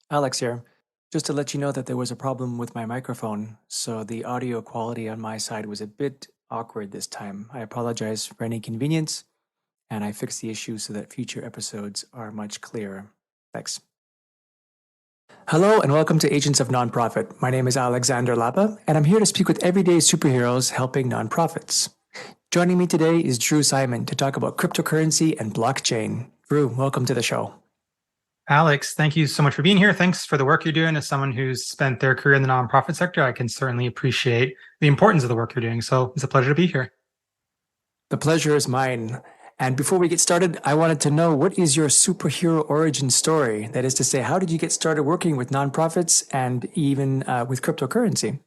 Alex here. Just to let you know that there was a problem with my microphone, so the audio quality on my side was a bit awkward this time. I apologize for any inconvenience, and I fixed the issue so that future episodes are much clearer. Thanks. Hello, and welcome to Agents of Nonprofit. My name is Alexander Lapa, and I'm here to speak with everyday superheroes helping nonprofits. Joining me today is Drew Simon to talk about cryptocurrency and blockchain. Drew, welcome to the show. Alex, thank you so much for being here. Thanks for the work you're doing. As someone who's spent their career in the nonprofit sector, I can certainly appreciate the importance of the work you're doing. So it's a pleasure to be here. The pleasure is mine. And before we get started, I wanted to know, what is your superhero origin story? That is to say, how did you get started working with nonprofits and even with cryptocurrency?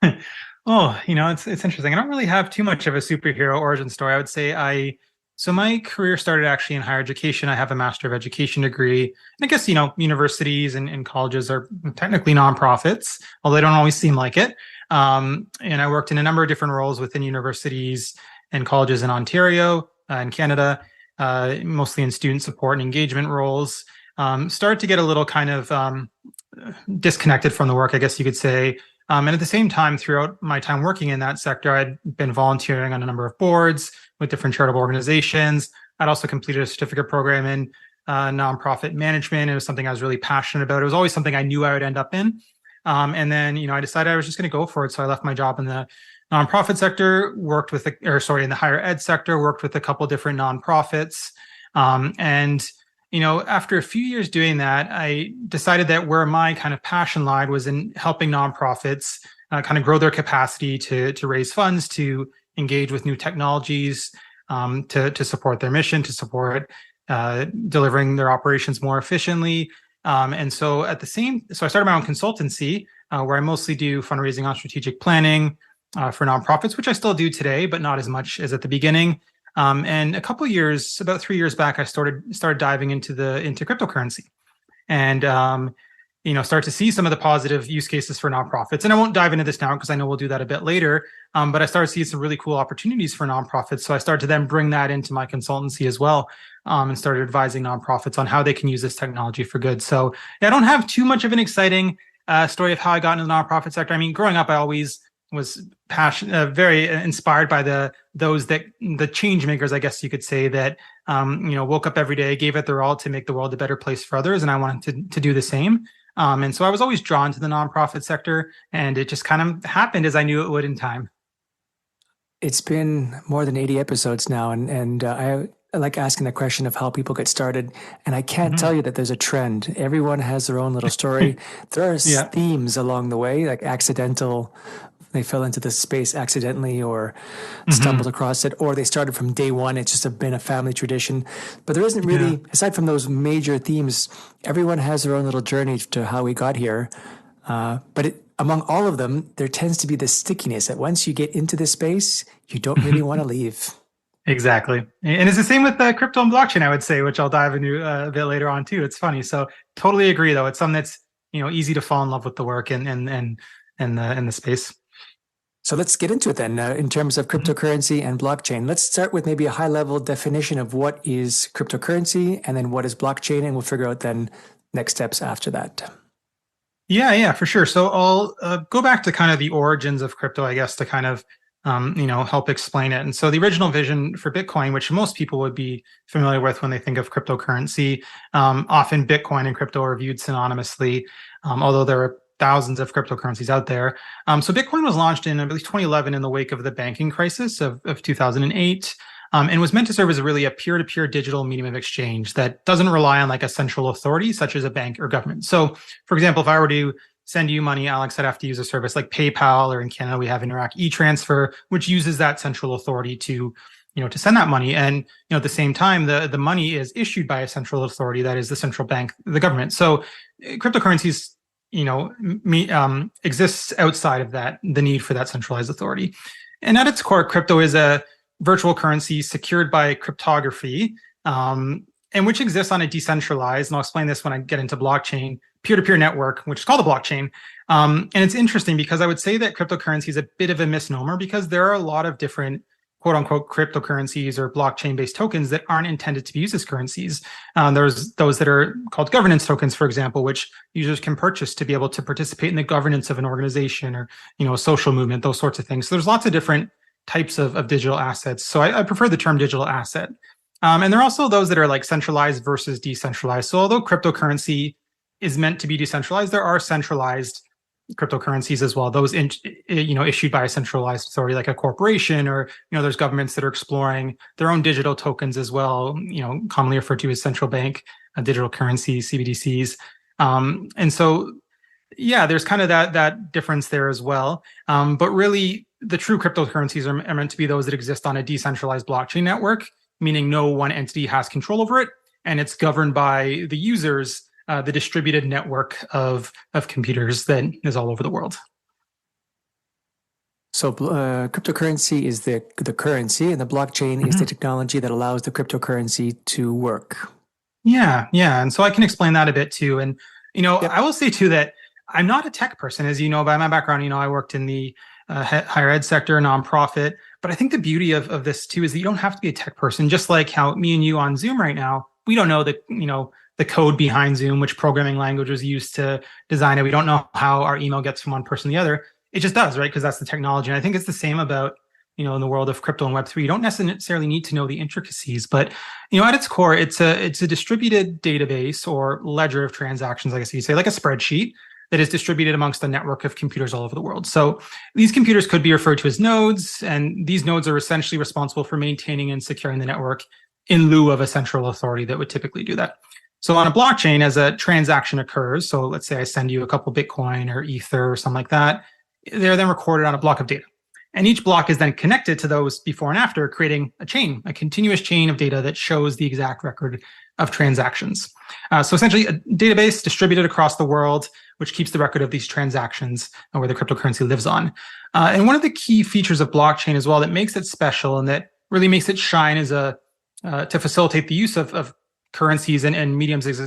It's interesting. I don't really have too much of a superhero origin story. I would say so my career started actually in higher education. I have a Master of Education degree. And I guess, universities and colleges are technically nonprofits, although they don't always seem like it. And I worked in a number of different roles within universities and colleges in Ontario and Canada, mostly in student support and engagement roles. Started to get a little kind of disconnected from the work, I guess you could say. And at the same time, throughout my time working in that sector, I'd been volunteering on a number of boards with different charitable organizations. I'd also completed a certificate program in nonprofit management. It was something I was really passionate about. It was always something I knew I would end up in. And then, I decided I was just going to go for it. So I left my job in the nonprofit sector, in the higher ed sector, worked with a couple of different nonprofits. After a few years doing that, I decided that where my kind of passion lied was in helping nonprofits kind of grow their capacity to raise funds, to engage with new technologies, to support their mission, to support delivering their operations more efficiently. So I started my own consultancy where I mostly do fundraising on strategic planning for nonprofits, which I still do today, but not as much as at the beginning. And a couple of years, about 3 years back, I started diving into cryptocurrency, and start to see some of the positive use cases for nonprofits. And I won't dive into this now because I know we'll do that a bit later. But I started to see some really cool opportunities for nonprofits. So I started to then bring that into my consultancy as well, and started advising nonprofits on how they can use this technology for good. So I don't have too much of an exciting story of how I got into the nonprofit sector. I mean, growing up, I always was very inspired by the change makers, I guess you could say, that woke up every day, gave it their all to make the world a better place for others, and I wanted to do the same. And so I was always drawn to the nonprofit sector, and it just kind of happened as I knew it would in time. It's been more than 80 episodes now, and I like asking the question of how people get started, and I can't tell you that there's a trend. Everyone has their own little story. There are themes along the way, like they fell into this space accidentally or stumbled across it, or they started from day one. It's just been a family tradition. But there isn't really, aside from those major themes, everyone has their own little journey to how we got here. Among all of them, there tends to be this stickiness that once you get into this space, you don't really want to leave. Exactly. And it's the same with crypto and blockchain, I would say, which I'll dive into a bit later on too. It's funny. So totally agree, though. It's something that's, easy to fall in love with the work and the space. So let's get into it then. In terms of cryptocurrency and blockchain, let's start with maybe a high-level definition of what is cryptocurrency and then what is blockchain, and we'll figure out then next steps after that. Yeah, for sure. So I'll go back to kind of the origins of crypto, I guess, to kind of help explain it. And so the original vision for Bitcoin, which most people would be familiar with when they think of cryptocurrency, often Bitcoin and crypto are viewed synonymously, although there are thousands of cryptocurrencies out there. So Bitcoin was launched in, I believe, 2011 in the wake of the banking crisis of 2008, and was meant to serve as a peer-to-peer digital medium of exchange that doesn't rely on like a central authority, such as a bank or government. So, for example, if I were to send you money, Alex, I'd have to use a service like PayPal, or in Canada, we have Interac e-Transfer, which uses that central authority to send that money. And, at the same time, the money is issued by a central authority, that is the central bank, the government. So cryptocurrencies exists outside of that, the need for that centralized authority. And at its core, crypto is a virtual currency secured by cryptography, and which exists on a decentralized, and I'll explain this when I get into blockchain, peer-to-peer network, which is called a blockchain. And it's interesting because I would say that cryptocurrency is a bit of a misnomer because there are a lot of different quote unquote cryptocurrencies or blockchain based tokens that aren't intended to be used as currencies. There's those that are called governance tokens, for example, which users can purchase to be able to participate in the governance of an organization or, a social movement, those sorts of things. So there's lots of different types of digital assets. So I prefer the term digital asset. And there are also those that are like centralized versus decentralized. So although cryptocurrency is meant to be decentralized, there are centralized cryptocurrencies as well. Those, issued by a centralized authority like a corporation, or there's governments that are exploring their own digital tokens as well. Commonly referred to as central bank digital currencies, CBDCs. And so, yeah, there's kind of that difference there as well. But really, the true cryptocurrencies are meant to be those that exist on a decentralized blockchain network, meaning no one entity has control over it, and it's governed by the users, the distributed network of computers that is all over the world. So cryptocurrency is the currency, and the blockchain is the technology that allows the cryptocurrency to work. Yeah. And so I can explain that a bit too. And, I will say too that I'm not a tech person, as you know, by my background. I worked in the higher ed sector, nonprofit. But I think the beauty of this too is that you don't have to be a tech person. Just like how me and you on Zoom right now, we don't know the code behind Zoom, which programming language was used to design it. We don't know how our email gets from one person to the other. It just does, right? Because that's the technology. And I think it's the same about, in the world of crypto and Web3. You don't necessarily need to know the intricacies, but, at its core, it's a distributed database or ledger of transactions, I guess you say, like a spreadsheet that is distributed amongst a network of computers all over the world. So these computers could be referred to as nodes, and these nodes are essentially responsible for maintaining and securing the network in lieu of a central authority that would typically do that. So on a blockchain, as a transaction occurs, so let's say I send you a couple Bitcoin or Ether or something like that, they're then recorded on a block of data. And each block is then connected to those before and after, creating a continuous chain of data that shows the exact record of transactions. So essentially a database distributed across the world, which keeps the record of these transactions and where the cryptocurrency lives on. And one of the key features of blockchain as well that makes it special and that really makes it shine is to facilitate the use of currencies and mediums of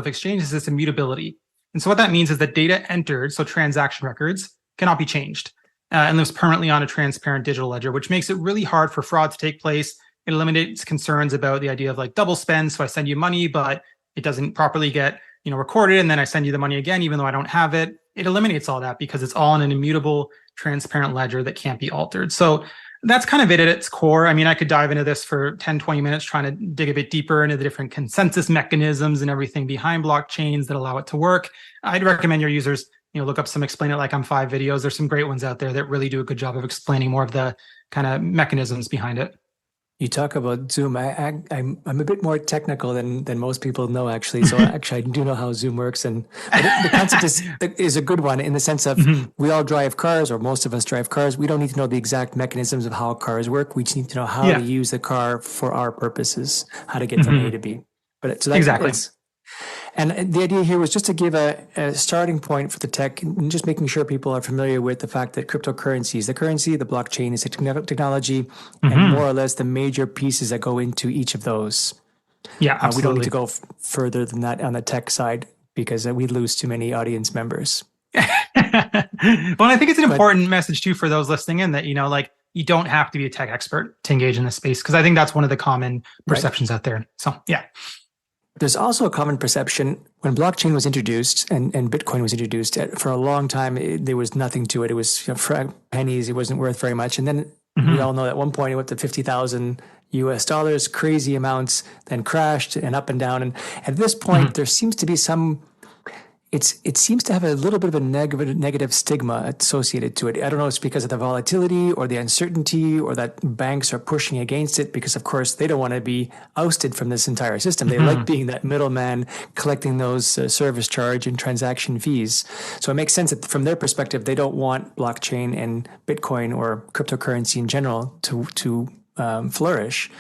exchange is this immutability. And so what that means is that data entered, so transaction records, cannot be changed and lives permanently on a transparent digital ledger, which makes it really hard for fraud to take place. It eliminates concerns about the idea of like double spend. So I send you money, but it doesn't properly get recorded, and then I send you the money again, even though I don't have it. It eliminates all that because it's all in an immutable, transparent ledger that can't be altered. So that's kind of it at its core. I mean, I could dive into this for 10, 20 minutes, trying to dig a bit deeper into the different consensus mechanisms and everything behind blockchains that allow it to work. I'd recommend your users, look up some Explain It Like I'm 5 videos. There's some great ones out there that really do a good job of explaining more of the kind of mechanisms behind it. You talk about Zoom. I'm a bit more technical than most people know, actually. So actually, I do know how Zoom works, and the concept is a good one in the sense of we all drive cars, or most of us drive cars. We don't need to know the exact mechanisms of how cars work. We just need to know how to use the car for our purposes, how to get from A to B. But so that's exactly. And the idea here was just to give a starting point for the tech, and just making sure people are familiar with the fact that cryptocurrency is the currency, the blockchain is the technology, and more or less the major pieces that go into each of those. Yeah, absolutely. We don't need to go further than that on the tech side because we'd lose too many audience members. Well, I think it's an important message too for those listening in that, you don't have to be a tech expert to engage in this space, because I think that's one of the common perceptions out there. So, yeah. There's also a common perception when blockchain was introduced and Bitcoin was introduced. For a long time, there was nothing to it. It was pennies. It wasn't worth very much. And then we all know at one point it went to $50,000, crazy amounts, then crashed and up and down. And at this point, there seems to be it seems to have a little bit of a negative stigma associated to it. I don't know if it's because of the volatility or the uncertainty, or that banks are pushing against it because, of course, they don't want to be ousted from this entire system. They like being that middleman collecting those service charge and transaction fees. So it makes sense that from their perspective, they don't want blockchain and Bitcoin or cryptocurrency in general to flourish.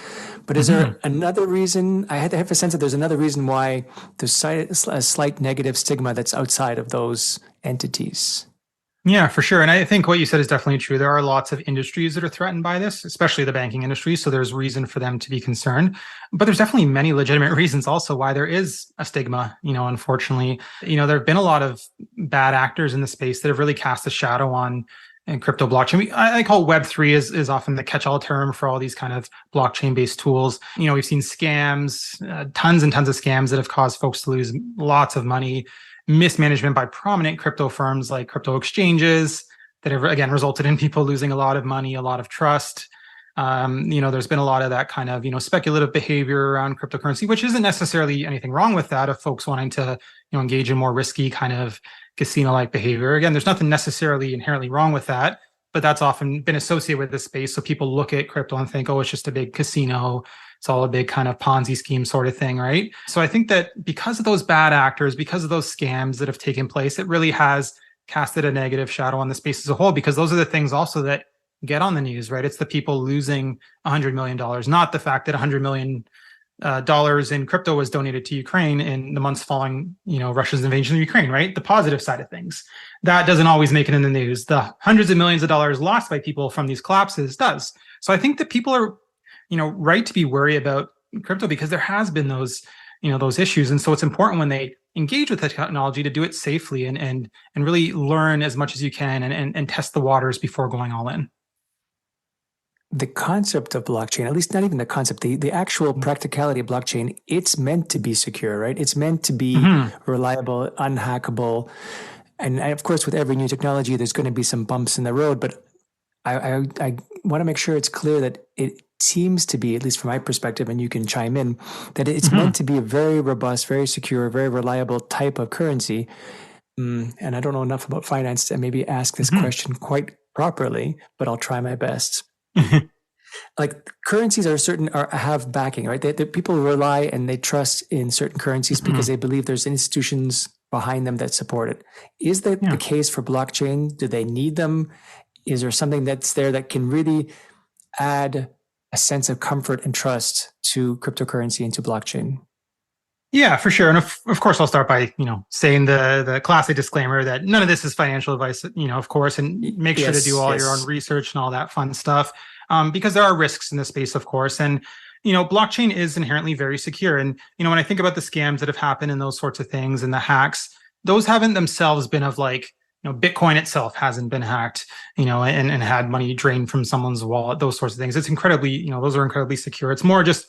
But is there another reason? I have a sense that there's another reason why there's a slight negative stigma that's outside of those entities. Yeah, for sure. And I think what you said is definitely true. There are lots of industries that are threatened by this, especially the banking industry. So there's reason for them to be concerned. But there's definitely many legitimate reasons also why there is a stigma. Unfortunately, there have been a lot of bad actors in the space that have really cast a shadow on and crypto blockchain. I call Web3 is often the catch-all term for all these kind of blockchain-based tools. We've seen scams, tons and tons of scams that have caused folks to lose lots of money, mismanagement by prominent crypto firms like crypto exchanges that have, again, resulted in people losing a lot of money, a lot of trust. There's been a lot of that kind of, speculative behavior around cryptocurrency, which isn't necessarily anything wrong with that of folks wanting to, engage in more risky kind of casino-like behavior. Again, there's nothing necessarily inherently wrong with that, but that's often been associated with this space. So people look at crypto and think, oh, it's just a big casino. It's all a big kind of Ponzi scheme sort of thing, right? So I think that because of those bad actors, because of those scams that have taken place, it really has casted a negative shadow on the space as a whole, because those are the things also that get on the news, right? It's the people losing $100 million, not the fact that $100 million in crypto was donated to Ukraine in the months following, Russia's invasion of Ukraine, right? The positive side of things. That doesn't always make it in the news. The hundreds of millions of dollars lost by people from these collapses does. So I think that people are, right to be worried about crypto because there has been those, those issues. And so it's important when they engage with the technology to do it safely and really learn as much as you can and test the waters before going all in. The concept of blockchain, at least not even the concept, the actual practicality of blockchain, it's meant to be secure, right? It's meant to be reliable, unhackable. And of course, with every new technology, there's going to be some bumps in the road. But I want to make sure it's clear that it seems to be, at least from my perspective, and you can chime in, that it's meant to be a very robust, very secure, very reliable type of currency. And I don't know enough about finance to maybe ask this question quite properly, but I'll try my best. Like currencies have backing, right? People rely and they trust in certain currencies because they believe there's institutions behind them that support it. Is that the case for blockchain? Do they need them? Is there something that's there that can really add a sense of comfort and trust to cryptocurrency and to blockchain? Yeah, for sure. And of course, I'll start by, saying the classic disclaimer that none of this is financial advice, of course, and make sure to do all your own research and all that fun stuff, because there are risks in this space, of course. And, blockchain is inherently very secure. And, when I think about the scams that have happened and those sorts of things and the hacks, those haven't themselves been of like, Bitcoin itself hasn't been hacked, and had money drained from someone's wallet, those sorts of things. It's incredibly, those are incredibly secure. It's more just,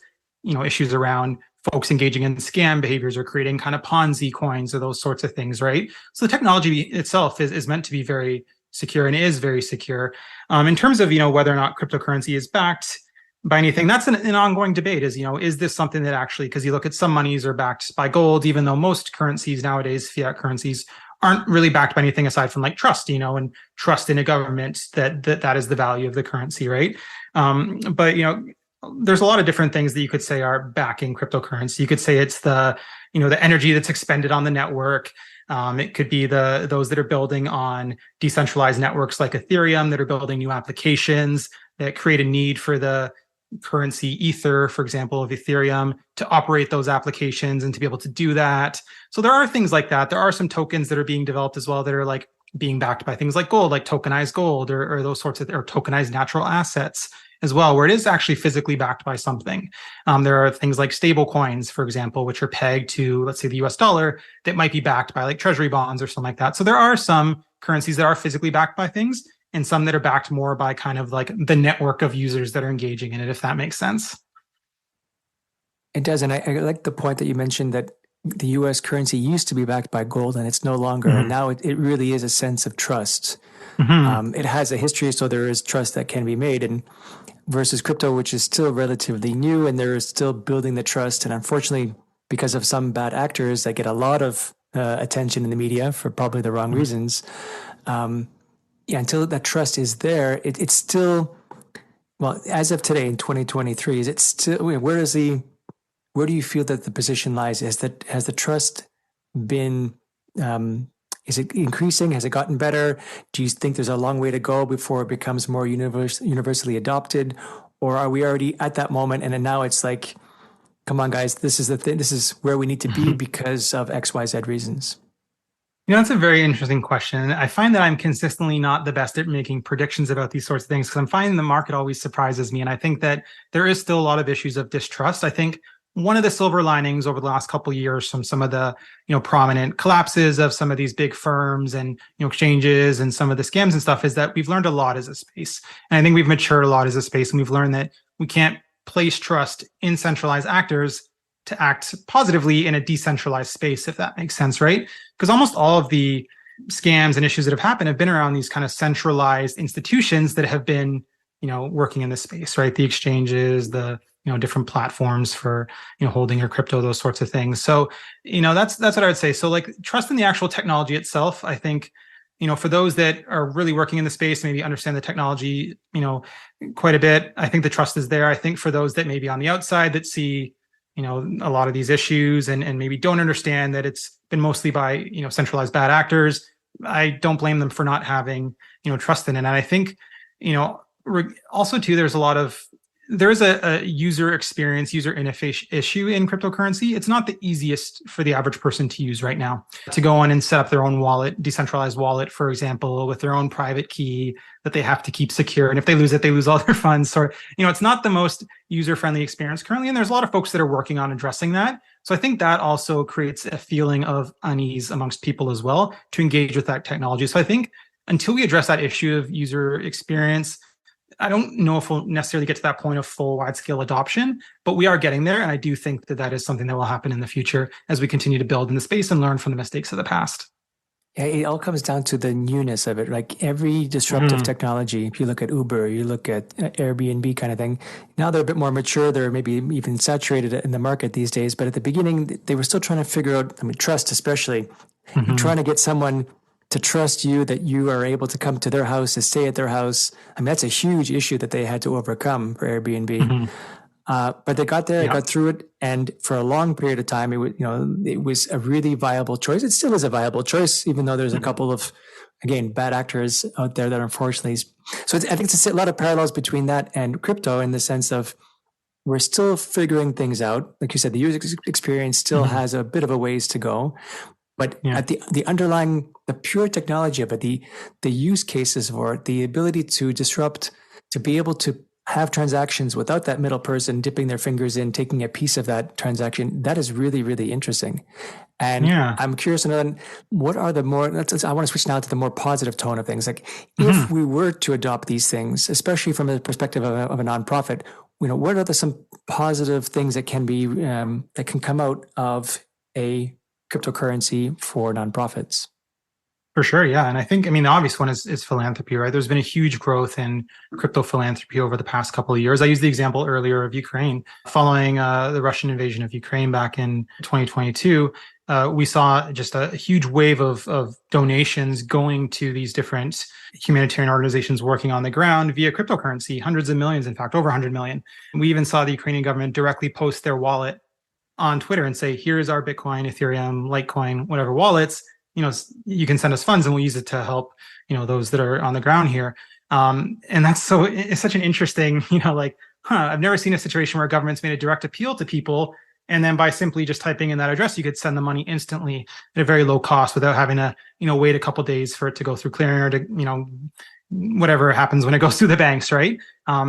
issues around folks engaging in scam behaviors or creating kind of Ponzi coins or those sorts of things, right? So the technology itself is meant to be very secure and is very secure. In terms of, whether or not cryptocurrency is backed by anything, that's an ongoing debate is this something that actually, because you look at some monies are backed by gold, even though most currencies nowadays, fiat currencies, aren't really backed by anything aside from like trust, and trust in a government that is the value of the currency, right? But, there's a lot of different things that you could say are backing cryptocurrency. You could say it's the energy that's expended on the network. It could be those that are building on decentralized networks like Ethereum that are building new applications that create a need for the currency Ether, for example, of Ethereum to operate those applications and to be able to do that. So there are things like that. There are some tokens that are being developed as well that are like being backed by things like gold, like tokenized gold or those sorts of, or tokenized natural assets as well, where it is actually physically backed by something. There are things like stable coins, for example, which are pegged to, let's say, the US dollar that might be backed by like treasury bonds or something like that. So there are some currencies that are physically backed by things and some that are backed more by kind of like the network of users that are engaging in it, if that makes sense. It does. And I like the point that you mentioned that the US currency used to be backed by gold and it's no longer. And now it really is a sense of trust. It has a history, so there is trust that can be made. And versus crypto, which is still relatively new and they're still building the trust. And unfortunately, because of some bad actors that get a lot of attention in the media for probably the wrong reasons, until that trust is there, it's still, well, as of today in 2023, is it still, where do you feel that the position lies? Has the trust been, is it increasing? Has it gotten better? Do you think there's a long way to go before it becomes more universally adopted? Or are we already at that moment and then now it's like, come on, guys, this is the thing. This is where we need to be because of X, Y, Z reasons. That's a very interesting question. I find that I'm consistently not the best at making predictions about these sorts of things because I'm finding the market always surprises me. And I think that there is still a lot of issues of distrust. I think one of the silver linings over the last couple of years from some of the prominent collapses of some of these big firms and exchanges and some of the scams and stuff is that we've learned a lot as a space, and I think we've matured a lot as a space, and we've learned that we can't place trust in centralized actors to act positively in a decentralized space, if that makes sense, right? Because almost all of the scams and issues that have happened have been around these kind of centralized institutions that have been working in this space, right? The exchanges, the different platforms for holding your crypto, those sorts of things. So that's what I would say. So like trust in the actual technology itself, I think for those that are really working in the space, maybe understand the technology quite a bit, I think the trust is there. I think for those that maybe on the outside that see a lot of these issues and maybe don't understand that it's been mostly by centralized bad actors, I don't blame them for not having trust in it. And I think also too, there is a user experience, user interface issue in cryptocurrency. It's not the easiest for the average person to use right now to go on and set up their own wallet, decentralized wallet, for example, with their own private key that they have to keep secure. And if they lose it, they lose all their funds. Or, it's not the most user-friendly experience currently. And there's a lot of folks that are working on addressing that. So I think that also creates a feeling of unease amongst people as well to engage with that technology. So I think until we address that issue of user experience, I don't know if we'll necessarily get to that point of full wide-scale adoption, but we are getting there. And I do think that is something that will happen in the future as we continue to build in the space and learn from the mistakes of the past. Yeah, it all comes down to the newness of it. Like every disruptive technology, if you look at Uber, you look at Airbnb kind of thing, now they're a bit more mature. They're maybe even saturated in the market these days. But at the beginning, they were still trying to figure out, trust especially. You're trying to get someone to trust you that you are able to come to their house, to stay at their house. That's a huge issue that they had to overcome for Airbnb. But they got there, they got through it, and for a long period of time, it was a really viable choice. It still is a viable choice, even though there's a couple of, again, bad actors out there that unfortunately. So I think it's a lot of parallels between that and crypto in the sense of we're still figuring things out. Like you said, the user experience still has a bit of a ways to go. But at the underlying, the pure technology of it, the use cases for it, the ability to disrupt, to be able to have transactions without that middle person dipping their fingers in, taking a piece of that transaction, that is really, really interesting. And I'm curious to know, what are the more, I want to switch now to the more positive tone of things. Like if we were to adopt these things, especially from the perspective of a nonprofit, what are some positive things that can be, that can come out of a cryptocurrency for nonprofits? For sure, yeah. And I think, the obvious one is philanthropy, right? There's been a huge growth in crypto philanthropy over the past couple of years. I used the example earlier of Ukraine. Following the Russian invasion of Ukraine back in 2022, we saw just a huge wave of donations going to these different humanitarian organizations working on the ground via cryptocurrency, hundreds of millions, in fact, over 100 million. And we even saw the Ukrainian government directly post their wallet on Twitter and say, here's our Bitcoin, Ethereum, Litecoin, whatever wallets, you can send us funds and we'll use it to help, those that are on the ground here. And it's such an interesting, I've never seen a situation where government's made a direct appeal to people. And then by simply just typing in that address, you could send the money instantly at a very low cost without having to, wait a couple of days for it to go through clearing or to, whatever happens when it goes through the banks, right?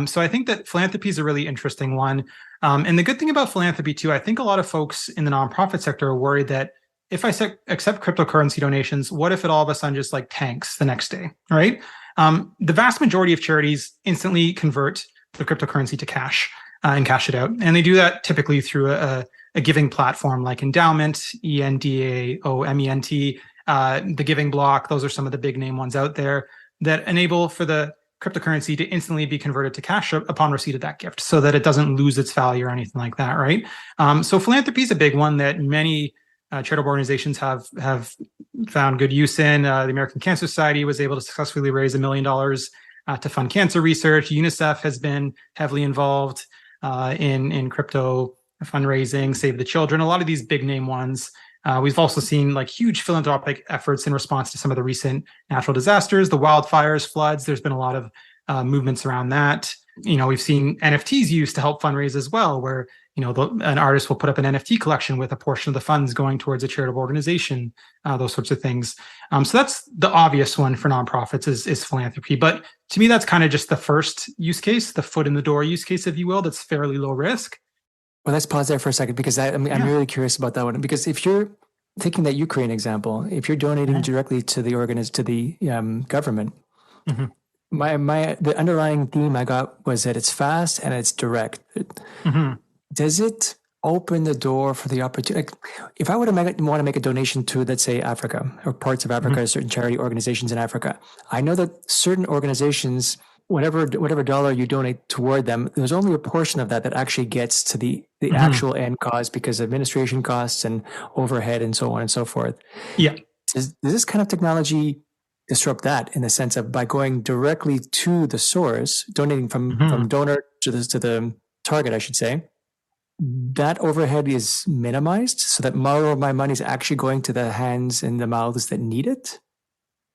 So I think that philanthropy is a really interesting one. And the good thing about philanthropy too, I think a lot of folks in the nonprofit sector are worried that if I accept cryptocurrency donations, what if it all of a sudden just tanks the next day, right? The vast majority of charities instantly convert the cryptocurrency to cash and cash it out. And they do that typically through a giving platform like Endowment, ENDAOMENT, the Giving Block. Those are some of the big name ones out there that enable for the cryptocurrency to instantly be converted to cash upon receipt of that gift so that it doesn't lose its value or anything like that, right? So philanthropy is a big one that many charitable organizations have found good use in. The American Cancer Society was able to successfully raise $1 million to fund cancer research. UNICEF has been heavily involved in crypto fundraising, Save the Children, a lot of these big name ones. We've also seen huge philanthropic efforts in response to some of the recent natural disasters, the wildfires, floods. There's been a lot of movements around that. We've seen NFTs used to help fundraise as well, where an artist will put up an NFT collection with a portion of the funds going towards a charitable organization, those sorts of things. So that's the obvious one for nonprofits is philanthropy. But to me, that's kind of just the first use case, the foot in the door use case, if you will, that's fairly low risk. Well, let's pause there for a second because I'm Yeah. really curious about that one. Because if you're taking that Ukraine example, if you're donating Mhm. directly to the government, Mhm. the underlying theme I got was that it's fast and it's direct. Mhm. Does it open the door for the opportunity? Like, if I want to make a donation to, let's say, Africa or parts of Mhm. Africa, certain charity organizations in Africa, I know that certain organizations, whatever dollar you donate toward them, there's only a portion of that that actually gets to the Mhm. actual end cause because of administration costs and overhead and so on and so forth. Yeah. Does this kind of technology disrupt that in the sense of by going directly to the source, donating from Mhm. donor to the target, I should say, that overhead is minimized so that more of my money is actually going to the hands and the mouths that need it?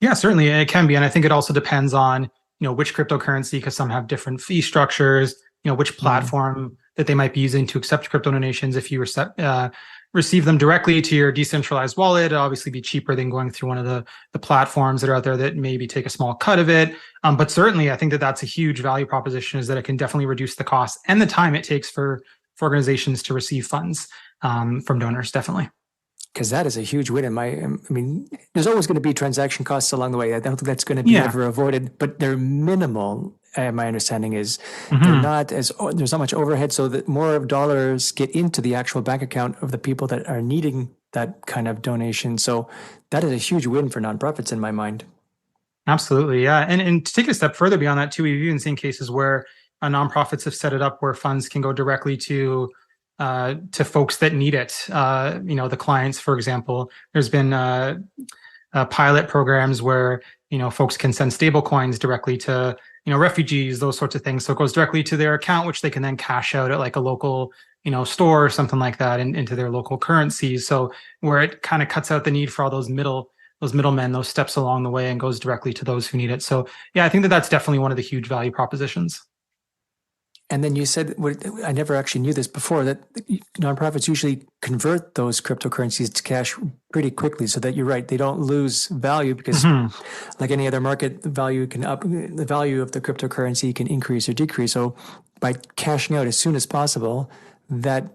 Yeah, certainly it can be, and I think it also depends on which cryptocurrency, because some have different fee structures. Which Mm. platform that they might be using to accept crypto donations. If you receive them directly to your decentralized wallet, it'll obviously be cheaper than going through one of the platforms that are out there that maybe take a small cut of it. But certainly, I think that that's a huge value proposition, is that it can definitely reduce the cost and the time it takes for organizations to receive funds from donors. Definitely. Because that is a huge win in my. I mean, there's always going to be transaction costs along the way. I don't think that's going to be Yeah. ever avoided, but they're minimal. My understanding is they're Hmm. not as there's not much overhead, so that more of dollars get into the actual bank account of the people that are needing that kind of donation. So that is a huge win for nonprofits in my mind. Absolutely, yeah, and to take it a step further beyond that too, we've even seen cases where nonprofits have set it up where funds can go directly to folks that need it. The clients, for example. There's been pilot programs where folks can send stable coins directly to refugees, those sorts of things. So it goes directly to their account, which they can then cash out at like a local store or something like that into their local currencies. So where it kind of cuts out the need for all those middlemen, those steps along the way, and goes directly to those who need it. So yeah, I think that that's definitely one of the huge value propositions. And then you said, I never actually knew this before, that nonprofits usually convert those cryptocurrencies to cash pretty quickly so that you're right, they don't lose value because, Hmm. like any other market, the value of the cryptocurrency can increase or decrease. So by cashing out as soon as possible, that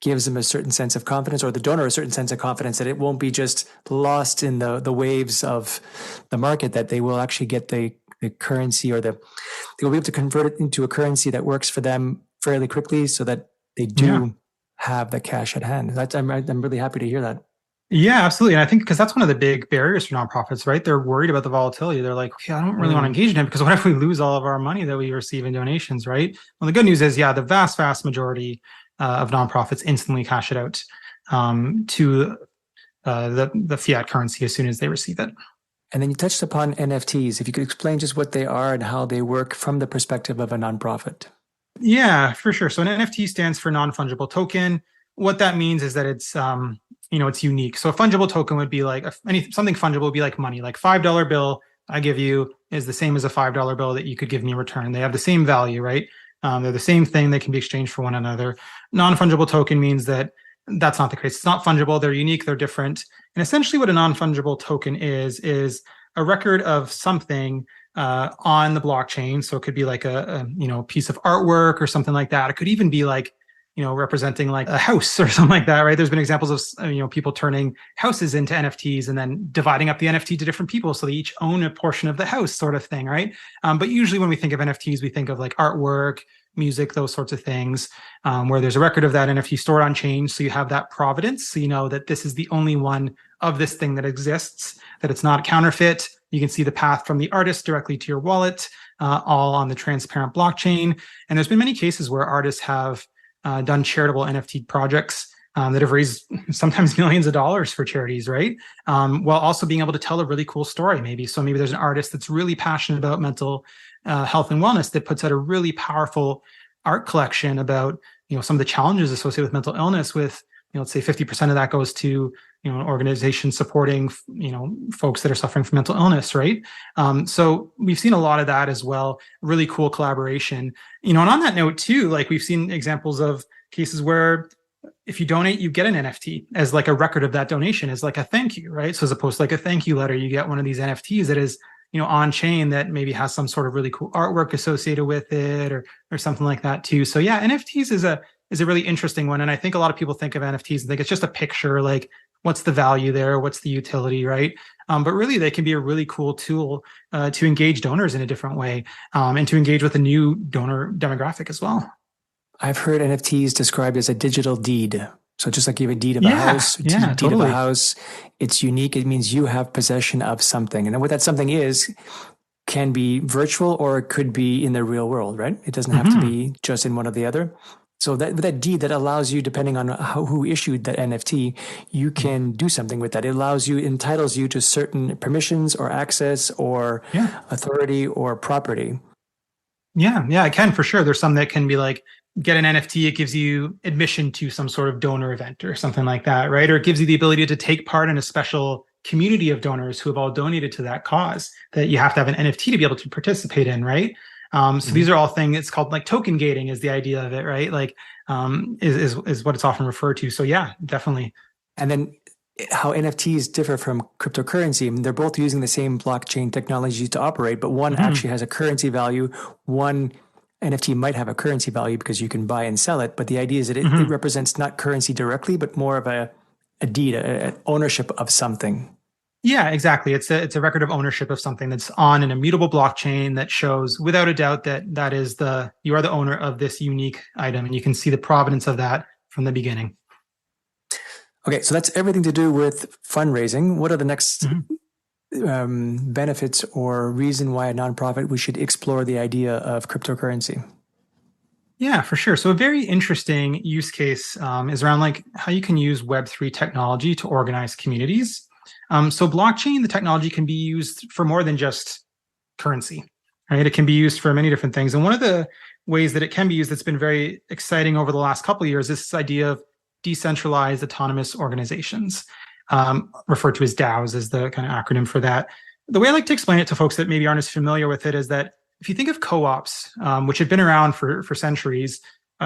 gives them a certain sense of confidence, or the donor a certain sense of confidence that it won't be just lost in the waves of the market, that they will actually get the currency or they'll be able to convert it into a currency that works for them fairly quickly so that they Yeah. do have the cash at hand. I'm really happy to hear that. Yeah, absolutely. And I think because that's one of the big barriers for nonprofits, right? They're worried about the volatility. They're like, okay, I don't really want to Mm. engage in it because what if we lose all of our money that we receive in donations, right? Well, the good news is, yeah, the vast majority of nonprofits instantly cash it out to the fiat currency as soon as they receive it. And then you touched upon NFTs. If you could explain just what they are and how they work from the perspective of a nonprofit. Yeah, for sure. So an NFT stands for non-fungible token. What that means is that it's unique. So a fungible token would be like something fungible would be like money, like $5 bill I give you is the same as a $5 bill that you could give me in return. They have the same value, right? They're the same thing. They can be exchanged for one another. Non-fungible token means that that's not the case. It's not fungible. They're unique. They're different. And essentially, what a non-fungible token is a record of something on the blockchain. So it could be like a piece of artwork or something like that. It could even be like representing like a house or something like that, right? There's been examples of people turning houses into NFTs and then dividing up the NFT to different people so they each own a portion of the house, sort of thing, right? But usually when we think of NFTs, we think of like artwork, music, those sorts of things, where there's a record of that NFT stored on chain. So you have that provenance, so you know that this is the only one of this thing that exists, that it's not counterfeit. You can see the path from the artist directly to your wallet, all on the transparent blockchain. And there's been many cases where artists have done charitable NFT projects that have raised sometimes millions of dollars for charities, right? While also being able to tell a really cool story, maybe. So maybe there's an artist that's really passionate about mental health and wellness that puts out a really powerful art collection about some of the challenges associated with mental illness. With let's say 50% of that goes to an organization supporting folks that are suffering from mental illness, right? So we've seen a lot of that as well. Really cool collaboration. And on that note too, like we've seen examples of cases where if you donate, you get an NFT as like a record of that donation, as like a thank you, right? So as opposed to like a thank you letter, you get one of these NFTs that is on chain, that maybe has some sort of really cool artwork associated with it, or something like that too. So yeah, NFTs is a really interesting one. And I think a lot of people think of NFTs and think it's just a picture, like what's the value there? What's the utility, right? But really, they can be a really cool tool to engage donors in a different way, and to engage with a new donor demographic as well. I've heard NFTs described as a digital deed. So just like you have a deed of a Yeah, house, yeah, deed of a totally. house, it's unique. It means you have possession of something. And what that something is can be virtual or it could be in the real world, right? It doesn't have to Hmm. be just in one or the other. So that deed that allows you, depending on who issued that NFT, you can do something with that. It allows you, entitles you to certain permissions or access or Yeah. authority or property. Yeah, yeah, it can for sure. There's some that can be like get an NFT, it gives you admission to some sort of donor event or something like that, right? Or it gives you the ability to take part in a special community of donors who have all donated to that cause that you have to have an NFT to be able to participate in, right? So Mm-hmm. these are all things. It's called like token gating is the idea of it, right? Like is what it's often referred to. So yeah, definitely. And then how NFTs differ from cryptocurrency. I mean, they're both using the same blockchain technology to operate, but one Hmm. actually has a currency value. One NFT might have a currency value because you can buy and sell it. But the idea is that it Hmm. represents not currency directly, but more of a deed, an ownership of something. Yeah, exactly. It's a record of ownership of something that's on an immutable blockchain that shows without a doubt that that is the you are the owner of this unique item, and you can see the provenance of that from the beginning. Okay, so that's everything to do with fundraising. What are the next Mhm. benefits or reason why a nonprofit we should explore the idea of cryptocurrency? Yeah, for sure. So a very interesting use case is around like how you can use Web3 technology to organize communities. So blockchain, the technology can be used for more than just currency, right? It can be used for many different things. And one of the ways that it can be used that's been very exciting over the last couple of years is this idea of decentralized autonomous organizations, referred to as DAOs as the kind of acronym for that. The way I like to explain it to folks that maybe aren't as familiar with it is that if you think of co-ops, which have been around for centuries,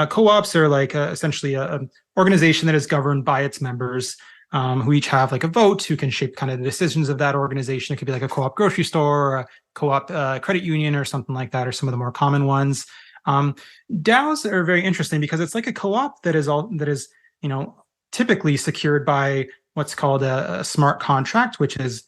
co-ops are like essentially a organization that is governed by its members, who each have like a vote, who can shape kind of the decisions of that organization. It could be like a co-op grocery store, or a co-op credit union, or something like that, or some of the more common ones. Um, DAOs are very interesting because it's like a co-op that is you know typically secured by what's called a smart contract, which is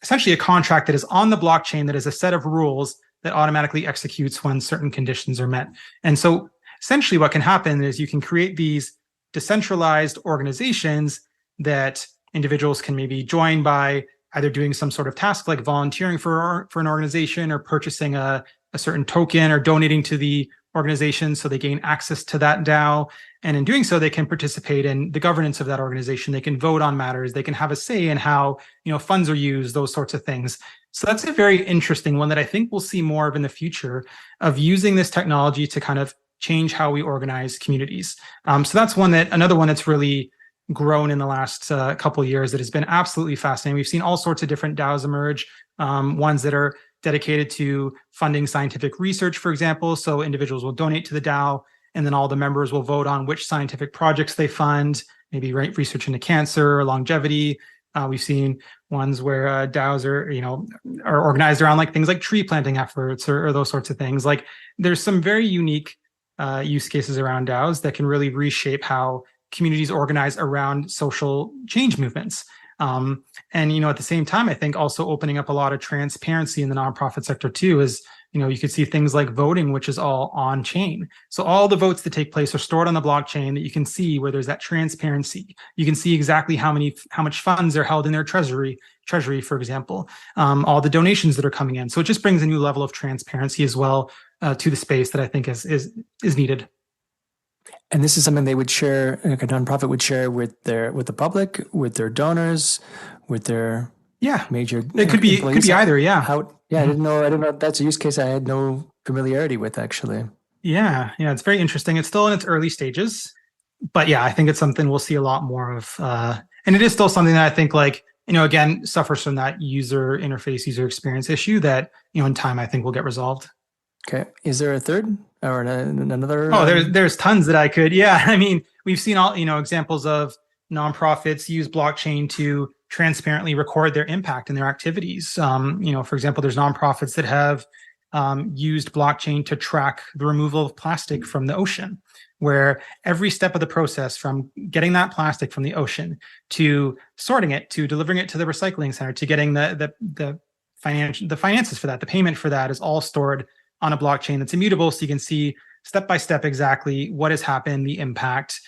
essentially a contract that is on the blockchain that is a set of rules that automatically executes when certain conditions are met. And so essentially what can happen is you can create these decentralized organizations that individuals can maybe join by either doing some sort of task like volunteering for an organization or purchasing a certain token or donating to the organization so they gain access to that DAO. And in doing so, they can participate in the governance of that organization. They can vote on matters. They can have a say in how funds are used, those sorts of things. So that's a very interesting one that I think we'll see more of in the future of using this technology to kind of change how we organize communities. So that's another one that's really grown in the last couple of years that has been absolutely fascinating. We've seen all sorts of different DAOs emerge, ones that are dedicated to funding scientific research, for example. So individuals will donate to the DAO, and then all the members will vote on which scientific projects they fund, maybe research into cancer or longevity. We've seen ones where DAOs are organized around like things like tree planting efforts or those sorts of things. Like there's some very unique use cases around DAOs that can really reshape how communities organize around social change movements. And at the same time, I think also opening up a lot of transparency in the nonprofit sector too is, you could see things like voting, which is all on chain. So all the votes that take place are stored on the blockchain that you can see where there's that transparency. You can see exactly how much funds are held in their treasury, for example, all the donations that are coming in. So it just brings a new level of transparency as well to the space that I think is needed. And this is something they would share, like a nonprofit would share with the public, with their donors, with their Yeah, major it could be employees. either. Yeah. How? Yeah, Mhm. I didn't know that's a use case I had no familiarity with actually. Yeah, yeah, it's very interesting. It's still in its early stages, but yeah, I think it's something we'll see a lot more of. And it is still something that I think, like, again, suffers from that user interface, user experience issue that, in time, I think will get resolved. Okay, is there a third or another? Oh, there's tons that I could. Yeah, I mean, we've seen all examples of nonprofits use blockchain to transparently record their impact and their activities. For example, there's nonprofits that have used blockchain to track the removal of plastic from the ocean, where every step of the process, from getting that plastic from the ocean to sorting it, to delivering it to the recycling center, to getting the finances for that, the payment for that, is all stored on a blockchain that's immutable, so you can see step by step exactly what has happened, the impact.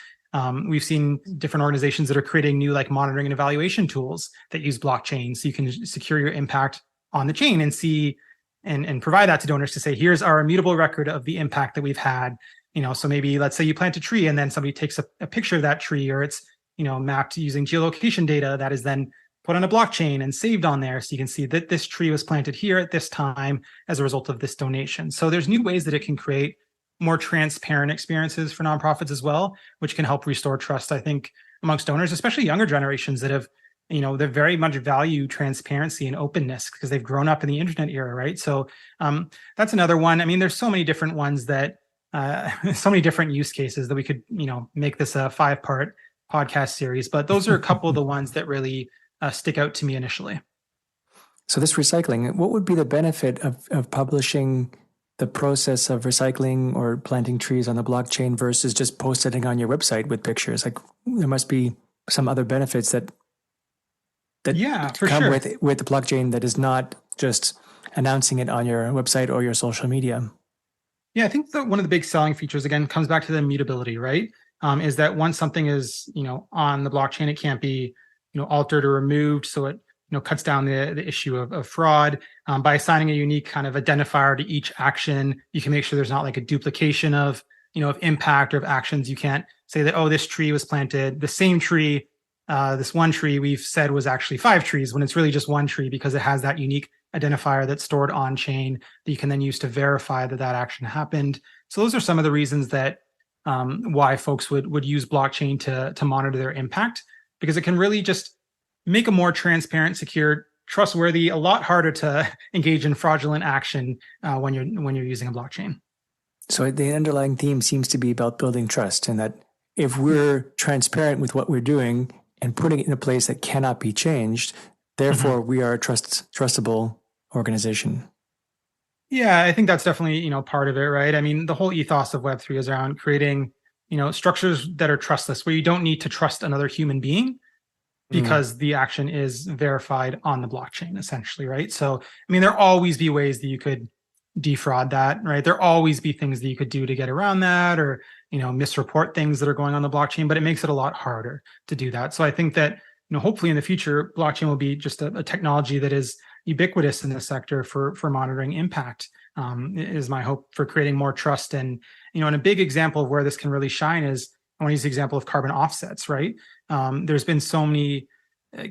We've seen different organizations that are creating new like monitoring and evaluation tools that use blockchain, so you can secure your impact on the chain and see and provide that to donors to say, here's our immutable record of the impact that we've had. So maybe let's say you plant a tree and then somebody takes a picture of that tree, or it's mapped using geolocation data that is then put on a blockchain and saved on there, so you can see that this tree was planted here at this time as a result of this donation. So there's new ways that it can create more transparent experiences for nonprofits as well, which can help restore trust, I think, amongst donors, especially younger generations that have, they very much value transparency and openness because they've grown up in the internet era, right? So that's another one. I mean, there's so many different ones that, so many different use cases that we could, make this a 5-part podcast series, but those are a couple of the ones that really stick out to me initially. So this recycling, what would be the benefit of publishing the process of recycling or planting trees on the blockchain versus just posting on your website with pictures? Like, there must be some other benefits that come with the blockchain that is not just announcing it on your website or your social media. Yeah, I think that one of the big selling features, again, comes back to the immutability, right? Is that once something is, on the blockchain, it can't be, altered or removed. So it, cuts down the issue of fraud. By assigning a unique kind of identifier to each action, you can make sure there's not like a duplication of, of impact or of actions. You can't say that, oh, this tree was planted, the same tree, this one tree we've said was actually 5 trees, when it's really just one tree, because it has that unique identifier that's stored on chain that you can then use to verify that action happened. So those are some of the reasons that why folks would use blockchain to monitor their impact, because it can really just make a more transparent, secure, trustworthy, a lot harder to engage in fraudulent action when you're using a blockchain. So the underlying theme seems to be about building trust, and that if we're transparent with what we're doing and putting it in a place that cannot be changed, therefore we are a trustable organization. Yeah, I think that's definitely, part of it, right? I mean, the whole ethos of Web3 is around creating, structures that are trustless, where you don't need to trust another human being because the action is verified on the blockchain, essentially, right? So, I mean, there'll always be ways that you could defraud that, right? There'll always be things that you could do to get around that, or, misreport things that are going on the blockchain, but it makes it a lot harder to do that. So I think that, hopefully in the future, blockchain will be just a technology that is ubiquitous in the sector for monitoring impact, is my hope, for creating more trust. And, and a big example of where this can really shine is, I want to use the example of carbon offsets, right? There's been so many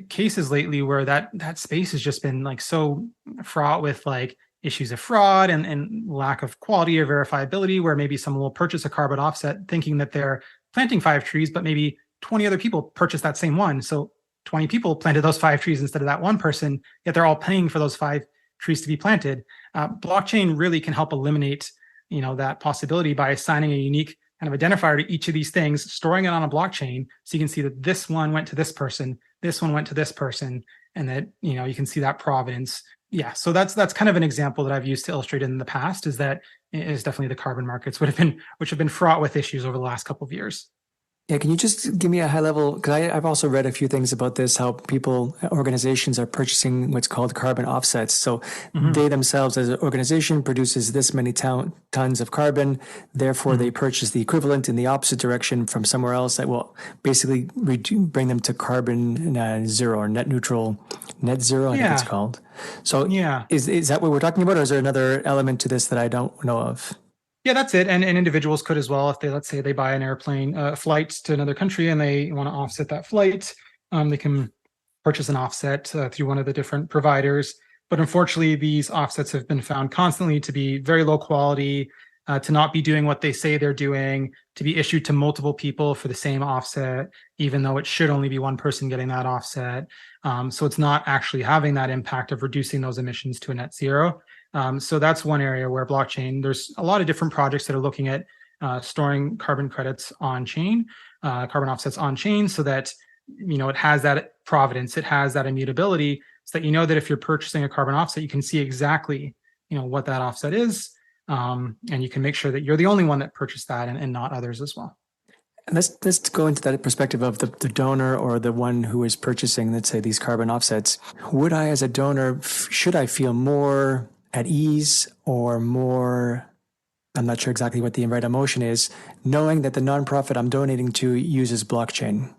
cases lately where that space has just been like so fraught with like issues of fraud and lack of quality or verifiability, where maybe someone will purchase a carbon offset thinking that they're planting 5 trees, but maybe 20 other people purchased that same one. So 20 people planted those 5 trees instead of that one person, yet they're all paying for those 5 trees to be planted. Blockchain really can help eliminate, that possibility by assigning a unique kind of identifier to each of these things, storing it on a blockchain, so you can see that this one went to this person, this one went to this person, and that, you can see that provenance. Yeah, so that's kind of an example that I've used to illustrate in the past, is definitely the carbon markets which have been fraught with issues over the last couple of years. Yeah, can you just give me a high level, because I've also read a few things about this, how organizations are purchasing what's called carbon offsets. So they themselves as an organization produces this many tons of carbon, therefore they purchase the equivalent in the opposite direction from somewhere else that will basically bring them to carbon zero, or net zero, I think it's called. So is that what we're talking about, or is there another element to this that I don't know of? Yeah, that's it. And individuals could as well, if let's say they buy an airplane flight to another country and they want to offset that flight, they can purchase an offset through one of the different providers. But unfortunately, these offsets have been found constantly to be very low quality, to not be doing what they say they're doing, to be issued to multiple people for the same offset, even though it should only be one person getting that offset. So it's not actually having that impact of reducing those emissions to a net zero. So that's one area where blockchain, there's a lot of different projects that are looking at storing carbon credits on chain, carbon offsets on chain, so that, it has that provenance, it has that immutability, so that that if you're purchasing a carbon offset, you can see exactly what that offset is. And you can make sure that you're the only one that purchased that and not others as well. And let's go into that perspective of the donor or the one who is purchasing, let's say, these carbon offsets. Would I, as a donor, should I feel more at ease or more, I'm not sure exactly what the right emotion is, knowing that the nonprofit I'm donating to uses blockchain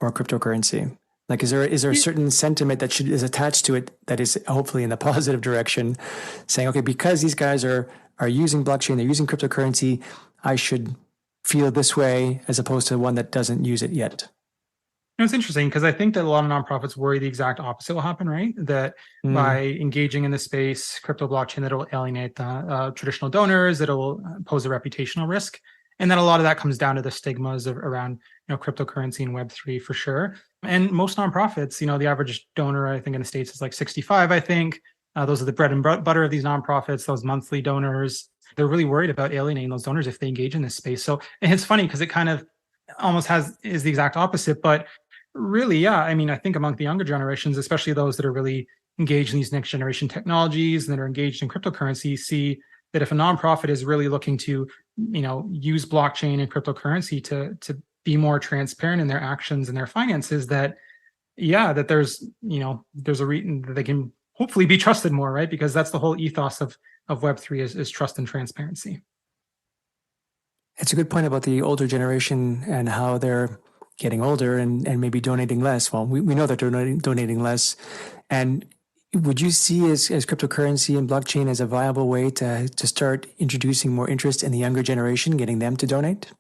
or cryptocurrency? Like, is there a certain sentiment that is attached to it that is hopefully in the positive direction, saying, okay, because these guys are using blockchain, they're using cryptocurrency, I should feel this way as opposed to one that doesn't use it yet? It's interesting because I think that a lot of nonprofits worry the exact opposite will happen, right? That by engaging in the space, crypto blockchain, that it will alienate the traditional donors, that it will pose a reputational risk. And then a lot of that comes down to the stigmas around, cryptocurrency and Web3 for sure. And most nonprofits, the average donor, I think in the States is like 65, I think. Those are the bread and butter of these nonprofits, those monthly donors. They're really worried about alienating those donors if they engage in this space. So and it's funny because it kind of almost is the exact opposite, but really, yeah. I mean, I think among the younger generations, especially those that are really engaged in these next generation technologies and that are engaged in cryptocurrency, see that if a nonprofit is really looking to, use blockchain and cryptocurrency to be more transparent in their actions and their finances, that yeah, that there's a reason that they can hopefully be trusted more, right? Because that's the whole ethos of Web3 is trust and transparency. It's a good point about the older generation and how they're getting older and maybe donating less. Well, we know that they're donating less. And would you see as cryptocurrency and blockchain as a viable way to start introducing more interest in the younger generation, getting them to donate?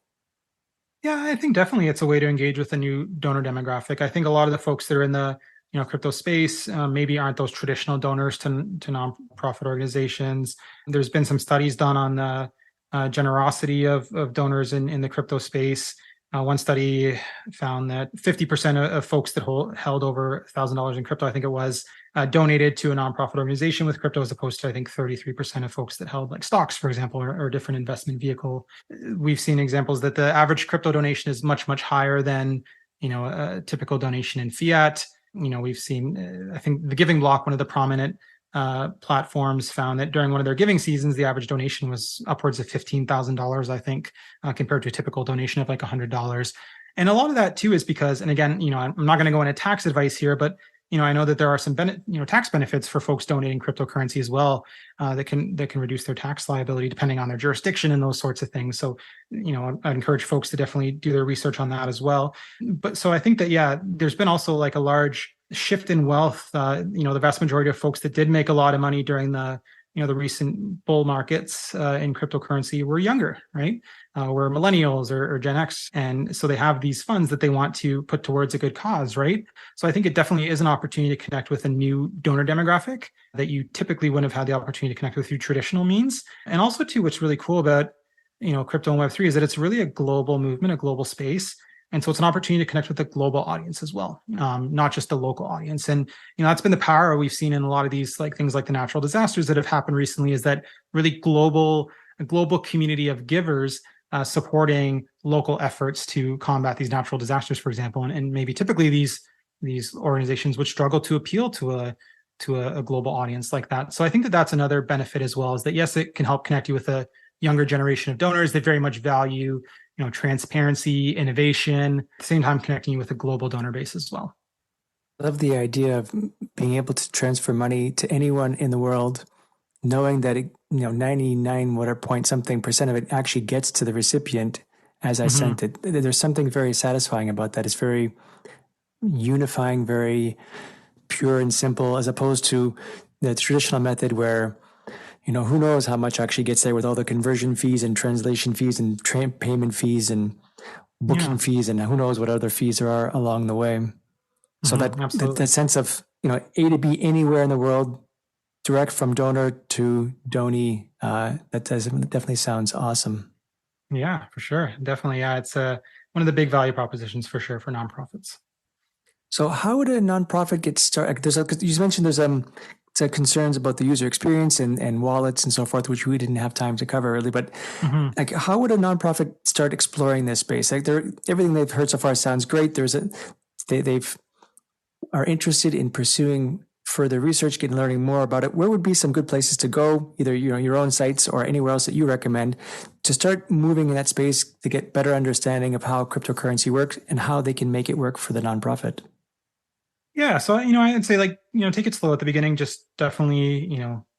Yeah, I think definitely it's a way to engage with a new donor demographic. I think a lot of the folks that are in the crypto space maybe aren't those traditional donors to nonprofit organizations. There's been some studies done on the generosity of donors in the crypto space. One study found that 50% of folks that held over $1,000 in crypto, I think it was, donated to a nonprofit organization with crypto, as opposed to, I think, 33% of folks that held like stocks, for example, or a different investment vehicle. We've seen examples that the average crypto donation is much, much higher than, a typical donation in fiat. We've seen, I think the Giving Block, one of the prominent platforms, found that during one of their giving seasons, the average donation was upwards of $15,000, I think, compared to a typical donation of like $100. And a lot of that too is because, and again, I'm not going to go into tax advice here, but I know that there are some tax benefits for folks donating cryptocurrency as well, that can reduce their tax liability depending on their jurisdiction and those sorts of things. So, I'd encourage folks to definitely do their research on that as well. But so I think that, yeah, there's been also like a large shift in wealth. The vast majority of folks that did make a lot of money during the recent bull markets in cryptocurrency were younger, right? Were millennials or Gen X. And so they have these funds that they want to put towards a good cause, right? So I think it definitely is an opportunity to connect with a new donor demographic that you typically wouldn't have had the opportunity to connect with through traditional means. And also too, what's really cool about, crypto and Web3 is that it's really a global movement, a global space. And so it's an opportunity to connect with a global audience as well, not just a local audience. And, that's been the power we've seen in a lot of these like things like the natural disasters that have happened recently, is that really a global community of givers supporting local efforts to combat these natural disasters, for example. And maybe typically these organizations would struggle to appeal to a global audience like that. So I think that that's another benefit as well, is that yes, it can help connect you with a younger generation of donors that very much value transparency, innovation, at the same time connecting you with a global donor base as well. I love the idea of being able to transfer money to anyone in the world, knowing that 99 whatever point something percent of it actually gets to the recipient as I sent it. There's something very satisfying about that. It's very unifying, very pure and simple, as opposed to the traditional method where who knows how much actually gets there with all the conversion fees and translation fees and payment fees and booking fees and who knows what other fees there are along the way. So that sense of, A to B anywhere in the world, direct from donor to donee, that definitely sounds awesome. Yeah, for sure. Definitely. Yeah. It's one of the big value propositions for sure for nonprofits. So how would a nonprofit get started? You mentioned there's concerns about the user experience and wallets and so forth, which we didn't have time to cover really. But like, how would a nonprofit start exploring this space? Like, everything they've heard so far sounds great. They've are interested in pursuing further research, get learning more about it, where would be some good places to go, either your own sites or anywhere else that you recommend, to start moving in that space to get better understanding of how cryptocurrency works and how they can make it work for the nonprofit? Yeah, so I'd say take it slow at the beginning. Just definitely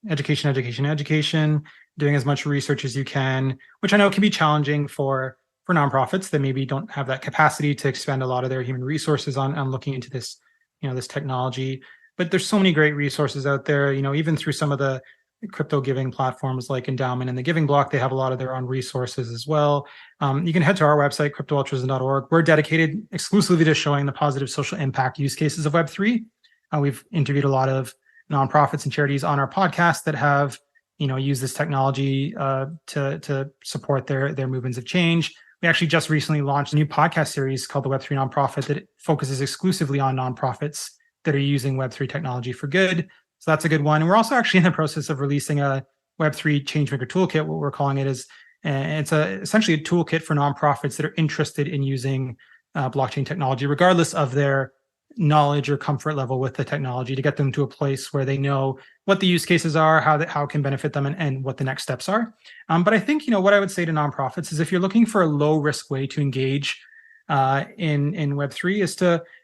education, education, education. Doing as much research as you can, which I know can be challenging for nonprofits that maybe don't have that capacity to expend a lot of their human resources on looking into this this technology. But there's so many great resources out there. Even through some of the crypto giving platforms like Endowment and the Giving Block, they have a lot of their own resources as well. You can head to our website, cryptoaltruism.org. We're dedicated exclusively to showing the positive social impact use cases of Web3. We've interviewed a lot of nonprofits and charities on our podcast that have, used this technology to support their movements of change. We actually just recently launched a new podcast series called the Web3 Nonprofit that focuses exclusively on nonprofits that are using Web3 technology for good. So that's a good one. And we're also actually in the process of releasing a Web3 Changemaker Toolkit. What we're calling it is, it's essentially a toolkit for nonprofits that are interested in using blockchain technology, regardless of their knowledge or comfort level with the technology, to get them to a place where they know what the use cases are, how it can benefit them, and what the next steps are. But I think what I would say to nonprofits is, if you're looking for a low risk way to engage in Web3,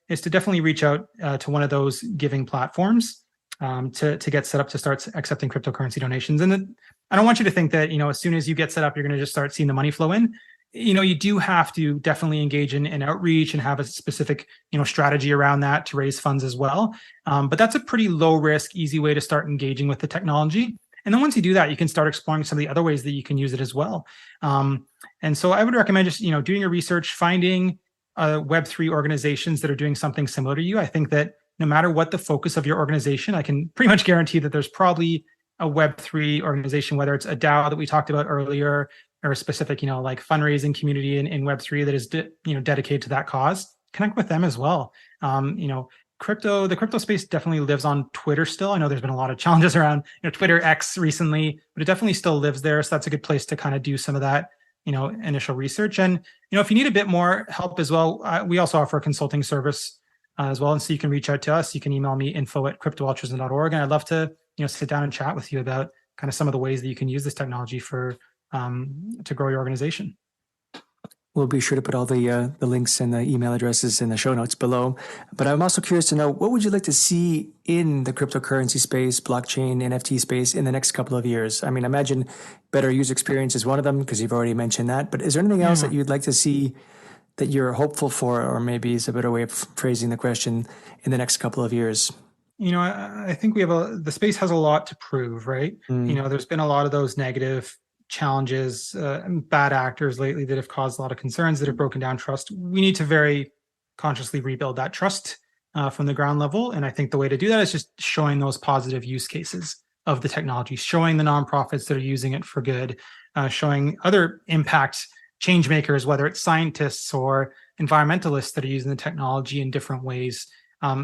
is to definitely reach out to one of those giving platforms to get set up to start accepting cryptocurrency donations. And then I don't want you to think that as soon as you get set up, you're going to just start seeing the money flow in. You do have to definitely engage in outreach and have a specific strategy around that to raise funds as well. But that's a pretty low risk, easy way to start engaging with the technology. And then once you do that, you can start exploring some of the other ways that you can use it as well. And so I would recommend just doing your research, finding Web3 organizations that are doing something similar to you. I think that no matter what the focus of your organization, I can pretty much guarantee that there's probably a Web3 organization, whether it's a DAO that we talked about earlier, or a specific, like fundraising community in Web3 that is, dedicated to that cause. Connect with them as well. The crypto space definitely lives on Twitter still. I know there's been a lot of challenges around, Twitter X recently, but it definitely still lives there. So that's a good place to kind of do some of that, initial research. And, if you need a bit more help as well, we also offer a consulting service as well. And so you can reach out to us. You can email me info@cryptoaltruism.org. And I'd love to, sit down and chat with you about kind of some of the ways that you can use this technology to grow your organization. We'll be sure to put all the links and the email addresses in the show notes below. But I'm also curious to know, what would you like to see in the cryptocurrency space, blockchain, NFT space in the next couple of years? I mean, I imagine better user experience is one of them, because you've already mentioned that. But is there anything else that you'd like to see that you're hopeful for, or maybe is a better way of phrasing the question, in the next couple of years? I think the space has a lot to prove, right? There's been a lot of those negative challenges, bad actors lately that have caused a lot of concerns, that have broken down trust. We need to very consciously rebuild that trust from the ground level. And I think the way to do that is just showing those positive use cases of the technology, showing the nonprofits that are using it for good, showing other impact change makers, whether it's scientists or environmentalists that are using the technology in different ways.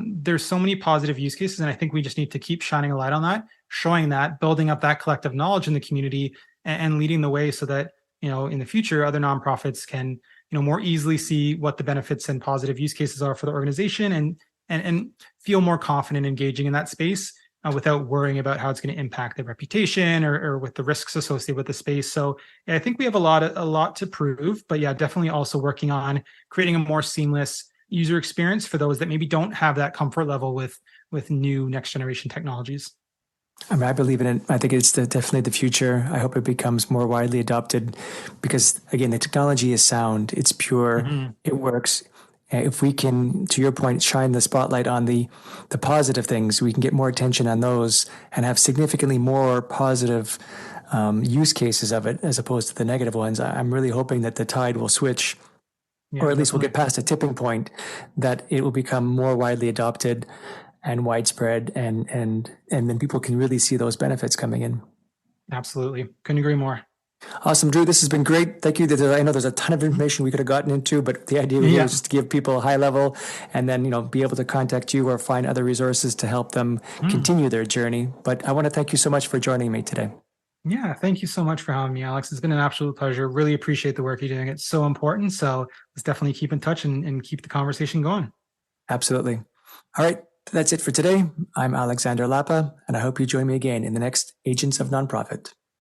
There's so many positive use cases, and I think we just need to keep shining a light on that, showing that, building up that collective knowledge in the community, and leading the way so that in the future other nonprofits can more easily see what the benefits and positive use cases are for the organization, and feel more confident engaging in that space without worrying about how it's going to impact their reputation or with the risks associated with the space. So yeah, I think we have a lot to prove, but yeah, definitely also working on creating a more seamless user experience for those that maybe don't have that comfort level with new next generation technologies. I mean, I believe in it. I think it's definitely the future. I hope it becomes more widely adopted because, again, the technology is sound. It's pure. Mm-hmm. It works. If we can, to your point, shine the spotlight on the positive things, we can get more attention on those and have significantly more positive use cases of it as opposed to the negative ones. I'm really hoping that the tide will switch, or at least we'll get past a tipping point, that it will become more widely adopted and widespread, and then people can really see those benefits coming in. Absolutely. Couldn't agree more. Awesome, Drew. This has been great. Thank you. I know there's a ton of information we could have gotten into, but the idea here is just to give people a high level and then, be able to contact you or find other resources to help them continue their journey. But I want to thank you so much for joining me today. Yeah, thank you so much for having me, Alex. It's been an absolute pleasure. Really appreciate the work you're doing. It's so important. So let's definitely keep in touch and keep the conversation going. Absolutely. All right. That's it for today. I'm Alexander Lapa, and I hope you join me again in the next Agents of Nonprofit.